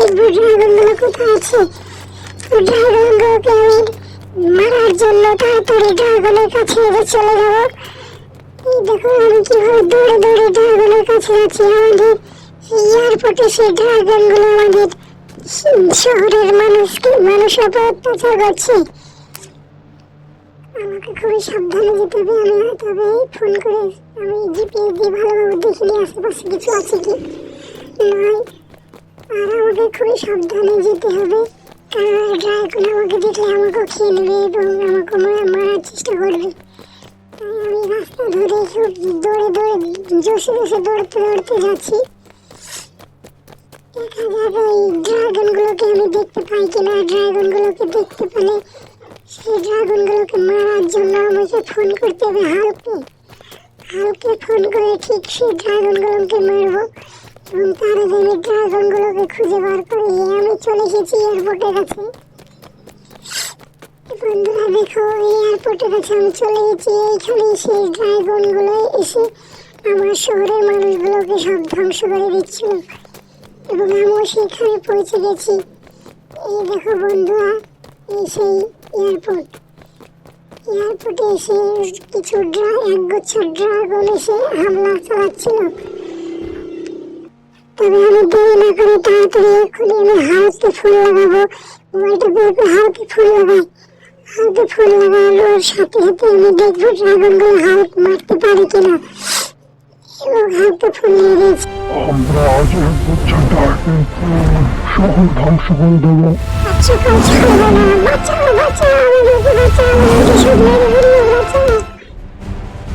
দেখবো ড্রাগনগুলো কোথায় আছে। তো ড্রাগনগুলোকে আমি মারার জন্য তাড়াতাড়ি ড্রাগনের কাছে চলে যাবো। এই দেখো আমি কিভাবে দৌড়ে দৌড়ে ড্রাগনের কাছে যাচ্ছি। আমাদের এয়ারপোর্টে সেই ড্রাগনগুলো আমাদের শহরের মানুষের উপর অত্যাচার করছে। আমাকে খুবই সাবধানে যেতে হবে। আমি তবে ফোন করে আমি জিপিএস দিয়ে ভালোভাবে দেখে নিই আশেপাশে কিছু আছে কি নয়। আর আমাকে খুবই সাবধানে যেতে হবে, কারণ ড্রাগন আমাকে দেখলে আমাকে খেয়ে নেবে এবং আমাকে মারার চেষ্টা করবে। তাই আমি রাস্তা ধরে খুব দৌড়ে দৌড়ে জোশে জোশে দৌড়তে দৌড়তে যাচ্ছি। দেখা যাবে এই ড্রাগনগুলোকে আমি দেখতে পাই কিনা। ড্রাগনগুলোকে দেখতে পেলে সেই ড্রাগনগুলোকে মারার জন্য আমাকে ফোন করতে হবে হালকে ফোন করে ঠিক সেই ড্রাগনগুলোকে মারবো এবং তার আগে আমি ড্রাগনগুলোকে খুঁজে বার করে আমি চলে এসেছি এয়ারপোর্টের কাছে। বন্ধুরা দেখো, এয়ারপোর্টের কাছে আমি চলে গেছি। এইখানে সেই ড্রাগনগুলো এসে আমার শহরের মানুষগুলোকে সব ধ্বংস করে দিচ্ছিল এবং আমিও সেখানে পৌঁছে গেছি। এই দেখো বন্ধুরা, এই সেই এয়ারপোর্টে এসে কিছু একগুচ্ছ ড্রাগন এসে হামলা চালাচ্ছিল। তবে আমি দেরি না করে তাড়াতাড়ি এক্ষুনি আমি হালকে ফোন লাগাবো। মোবাইলটা বের করে হালকে ফোন লাগানোর সাথে সাথে আমি দেখবো ড্রাগনগুলো হালক মারতে পারে কিনা এবং হালকে ফোন নিয়ে দিয়েছি। আমরা আজ একগুচ্ছ ড্রাগন শহর ধ্বংস করে দেবো। আচ্ছা কাজ করবো না, বাঁচাও আমাদেরকে বাঁচাও, আমাদেরকে সব মেরে ফেললো, বাঁচাও।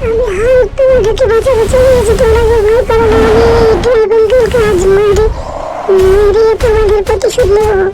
আমি হালক তোমাদেরকে বাঁচাতে চলে গেছি, তোমরা ভয় করো না। আমি এই ড্রাগনগুলোকে আজ মেরে তোমাদের প্রতিশোধ নেবো।